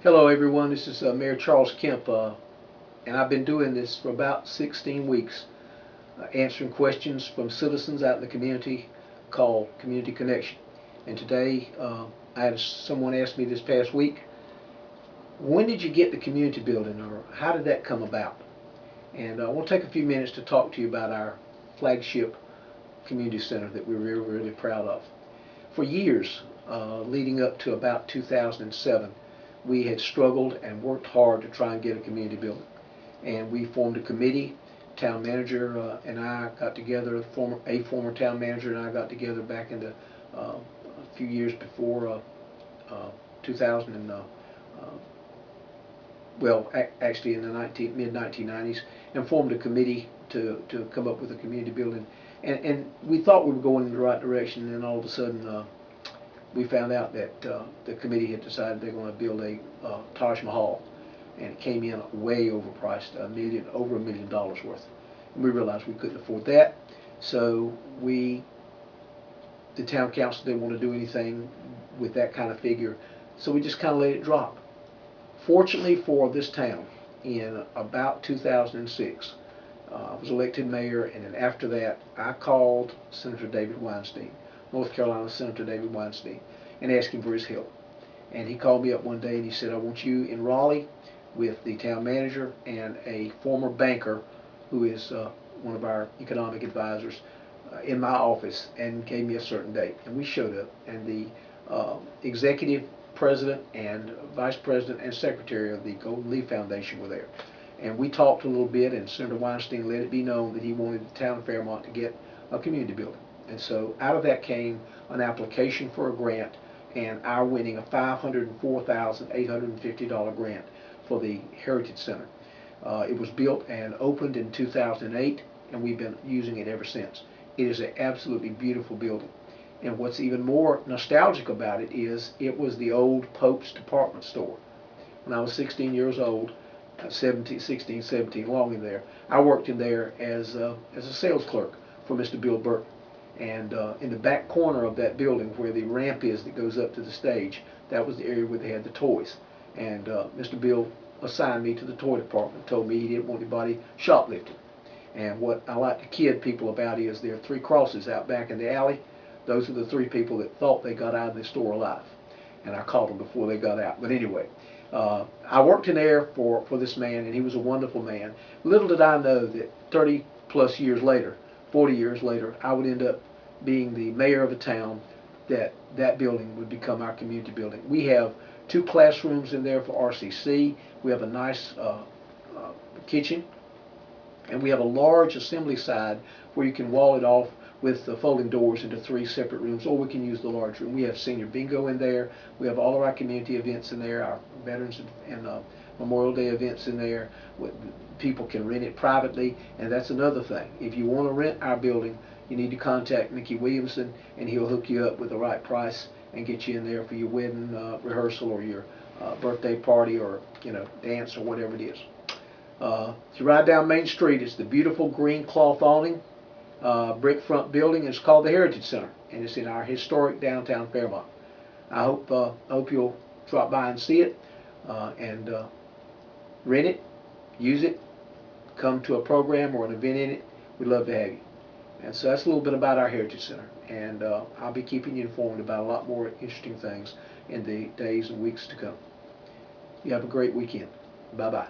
Hello everyone, this is Mayor Charles Kemp, and I've been doing this for about 16 weeks, answering questions from citizens out in the community called Community Connection. And today I had someone ask me this past week, when did you get the community building, or how did that come about? And I want to take a few minutes to talk to you about our flagship community center that we're really, really proud of. For years, leading up to about 2007, we had struggled and worked hard to try and get a community building. And we formed a committee. Town manager and I got together, a former town manager and I got together back in a few years before 2000 and actually in the mid-1990s, and formed a committee to come up with a community building. And we thought we were going in the right direction, and then all of a sudden we found out that the committee had decided they're going to build a Taj Mahal, and it came in way overpriced, over $1 million worth. And we realized we couldn't afford that, so the town council didn't want to do anything with that kind of figure, so we just kind of let it drop. Fortunately for this town, in about 2006, I was elected mayor, and then after that I called Senator David Weinstein, North Carolina Senator David Weinstein, and asked him for his help. And he called me up one day and he said, I want you in Raleigh with the town manager and a former banker who is one of our economic advisors in my office, and gave me a certain date. And we showed up, and the executive president and vice president and secretary of the Golden Leaf Foundation were there. And we talked a little bit, and Senator Weinstein let it be known that he wanted the town of Fairmont to get a community building. And so out of that came an application for a grant, and our winning a $504,850 grant for the Heritage Center. It was built and opened in 2008, and we've been using it ever since. It is an absolutely beautiful building. And what's even more nostalgic about it is it was the old Pope's department store. When I was 16 years old, 16, 17, long in there, I worked in there as a sales clerk for Mr. Bill Burton. And in the back corner of that building, where the ramp is that goes up to the stage, that was the area where they had the toys. And Mr. Bill assigned me to the toy department, told me he didn't want anybody shoplifting. And what I like to kid people about is there are 3 crosses out back in the alley. Those are the 3 people that thought they got out of the store alive. And I caught them before they got out. But anyway, I worked in there for this man, and he was a wonderful man. Little did I know that 30 plus years later, 40 years later, I would end up being the mayor of a town that building would become our community building. We have 2 classrooms in there for RCC. We have a nice kitchen, and we have a large assembly side where you can wall it off with the folding doors into 3 separate rooms, or we can use the large room. We have senior bingo in there. We have all of our community events in there, our Veterans and Memorial Day events in there. People can rent it privately, and that's another thing. If you want to rent our building, you need to contact Mickey Williamson, and he'll hook you up with the right price and get you in there for your wedding rehearsal, or your birthday party, or dance, or whatever it is. If you ride down Main Street, it's the beautiful green cloth awning brick front building. It's called the Heritage Center, and it's in our historic downtown Fairmont. I hope you'll drop by and see it, and rent it, use it, come to a program or an event in it. We'd love to have you. And so that's a little bit about our Heritage Center, and I'll be keeping you informed about a lot more interesting things in the days and weeks to come. You have a great weekend. Bye-bye.